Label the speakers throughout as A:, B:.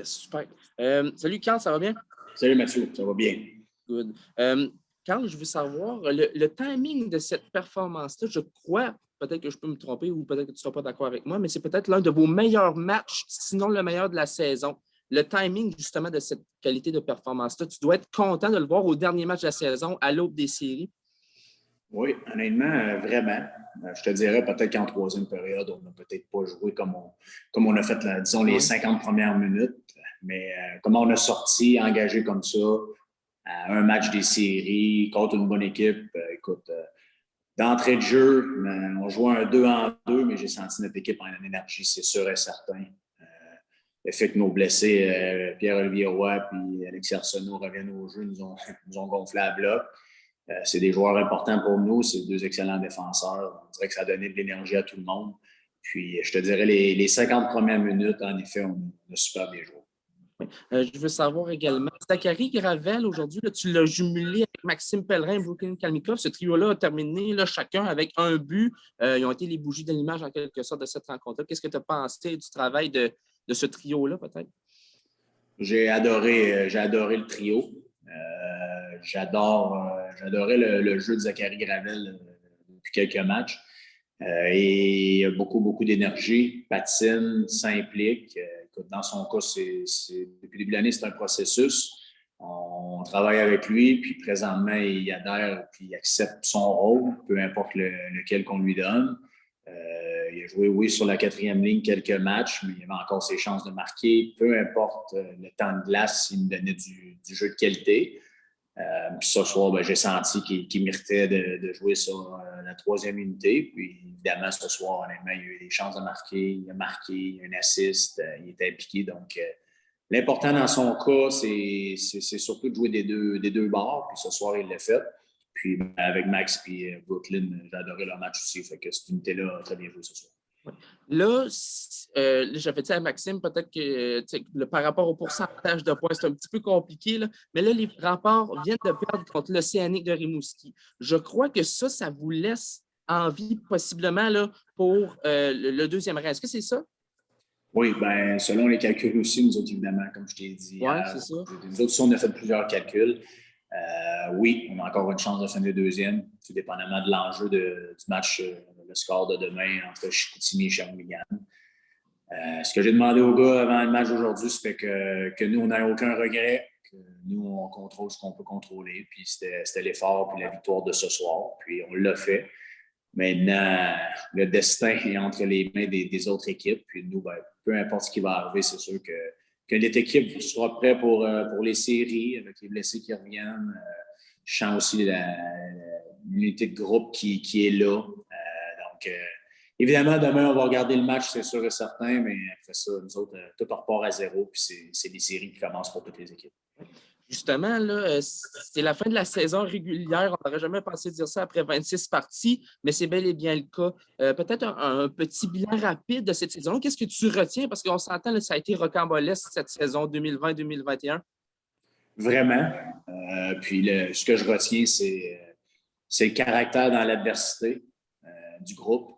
A: Yes, super. Salut Carl, ça va bien?
B: Salut Mathieu, ça va bien.
A: Good. Carl, je veux savoir, le timing de cette performance-là, je crois, peut-être que je peux me tromper ou peut-être que tu ne seras pas d'accord avec moi, mais c'est peut-être l'un de vos meilleurs matchs, sinon le meilleur de la saison. Le timing, justement, de cette qualité de performance-là, tu dois être content de le voir au dernier match de la saison, à l'aube des séries.
B: Oui, honnêtement, vraiment. Je te dirais peut-être qu'en troisième période, on n'a peut-être pas joué comme on a fait, disons, les 50 premières minutes. Mais comment on a sorti, engagé comme ça, à un match des séries contre une bonne équipe. Écoute, d'entrée de jeu, on jouait un 2 en 2, mais j'ai senti notre équipe en énergie, c'est sûr et certain. Le fait que nos blessés, Pierre-Olivier Roy et Alexis Arsenault reviennent au jeu, nous ont gonflé à bloc. C'est des joueurs importants pour nous. C'est deux excellents défenseurs. On dirait que ça a donné de l'énergie à tout le monde. Puis, je te dirais, les 50 premières minutes, en effet, on a super bien joué.
A: Je veux savoir également, Zachary Gravel, aujourd'hui, tu l'as jumelé avec Maxime Pellerin et Brooklyn Kalmikov. Ce trio-là a terminé chacun avec un but. Ils ont été les bougies de l'image en quelque sorte de cette rencontre-là. Qu'est-ce que tu as pensé du travail de ce trio-là, peut-être?
B: J'ai adoré le trio. J'adorais le jeu de Zachary Gravel depuis quelques matchs. Et il a beaucoup, beaucoup d'énergie, patine, s'implique. Dans son cas, depuis le début de l'année, c'est un processus. On travaille avec lui, puis présentement, il adhère, puis il accepte son rôle, peu importe lequel qu'on lui donne. Il a joué, oui, sur la quatrième ligne quelques matchs, mais il avait encore ses chances de marquer. Peu importe le temps de glace, il me donnait du jeu de qualité. Puis ce soir, j'ai senti qu'il méritait de jouer sur la troisième unité. Puis évidemment, ce soir, honnêtement, il a eu des chances de marquer. Il a marqué, il a un assist, il était impliqué. Donc, l'important dans son cas, c'est surtout de jouer des deux bords. Puis ce soir, il l'a fait. Puis avec Max et Brooklyn, j'ai adoré leur match aussi. Fait que cette unité-là a très bien joué ce soir.
A: Là, j'avais dit à Maxime, peut-être que par rapport au pourcentage de points, c'est un petit peu compliqué, là, mais là, les remparts viennent de perdre contre l'Océanique de Rimouski. Je crois que ça vous laisse envie possiblement là, pour le deuxième rang. Est-ce que c'est ça?
B: Oui, bien, selon les calculs aussi, nous autres, évidemment, comme je t'ai dit,
A: Oui, c'est ça.
B: nous autres, on a fait plusieurs calculs. Oui, on a encore une chance de finir deuxième, tout dépendamment de l'enjeu du match, le score de demain entre Chicoutimi et Shawinigan. Ce que j'ai demandé aux gars avant le match d'aujourd'hui, c'était que nous, on n'ait aucun regret, que nous, on contrôle ce qu'on peut contrôler, puis c'était l'effort puis la victoire de ce soir, puis on l'a fait. Maintenant, le destin est entre les mains des autres équipes, puis nous, peu importe ce qui va arriver, c'est sûr que notre équipe sera prête pour les séries, avec les blessés qui reviennent. Je sens aussi l'unité de groupe qui est là. Donc, évidemment, demain, on va regarder le match, c'est sûr et certain, mais après ça, nous autres, tout repart à zéro, puis c'est des séries qui commencent pour toutes les équipes.
A: Justement, là, c'est la fin de la saison régulière. On n'aurait jamais pensé dire ça après 26 parties, mais c'est bel et bien le cas. Peut-être un petit bilan rapide de cette saison. Qu'est-ce que tu retiens? Parce qu'on s'entend, ça a été rocambolesque cette saison 2020-2021.
B: Vraiment. Puis ce que je retiens, c'est le caractère dans l'adversité du groupe.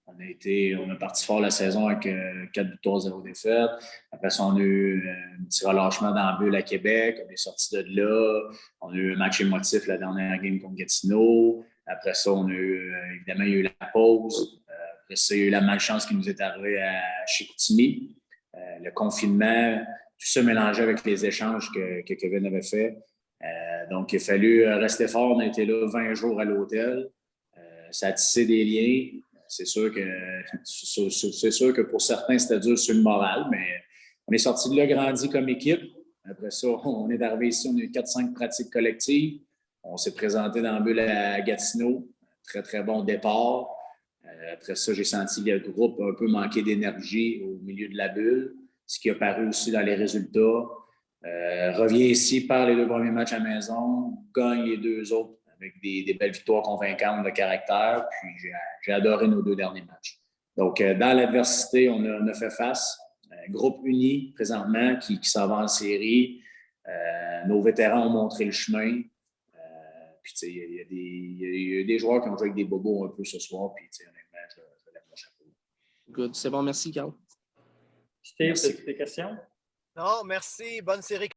B: On a parti fort la saison avec 4 victoires, 0 défaites. Après ça, on a eu un petit relâchement dans la bulle à Québec. On est sorti de là. On a eu un match émotif la dernière game contre Gatineau. Après ça, évidemment, il y a eu la pause. Après ça, il y a eu la malchance qui nous est arrivée à Chicoutimi. Le confinement, tout ça mélangé avec les échanges que Kevin avait fait. Donc, il a fallu rester fort. On a été là 20 jours à l'hôtel. Ça a tissé des liens. C'est sûr que pour certains, c'était dur sur le moral, mais on est sorti de là grandi comme équipe. Après ça, on est arrivé ici, on a eu 4-5 pratiques collectives. On s'est présenté dans la bulle à Gatineau. Très, très bon départ. Après ça, j'ai senti le groupe un peu manquer d'énergie au milieu de la bulle, ce qui a paru aussi dans les résultats. Revient ici, perd les 2 premiers matchs à la maison, gagne les 2 autres avec des belles victoires convaincantes de caractère. Puis j'ai adoré nos 2 derniers matchs. Donc, dans l'adversité, on a fait face. Un groupe uni présentement qui s'en va en série. Nos vétérans ont montré le chemin. Puis, tu sais, il y a des joueurs qui ont joué avec des bobos un peu ce soir. Puis, tu sais, honnêtement, je lève mon chapeau.
A: Good. C'est bon, merci, Carl.
C: Steve, as-tu des questions? Non, merci. Bonne série.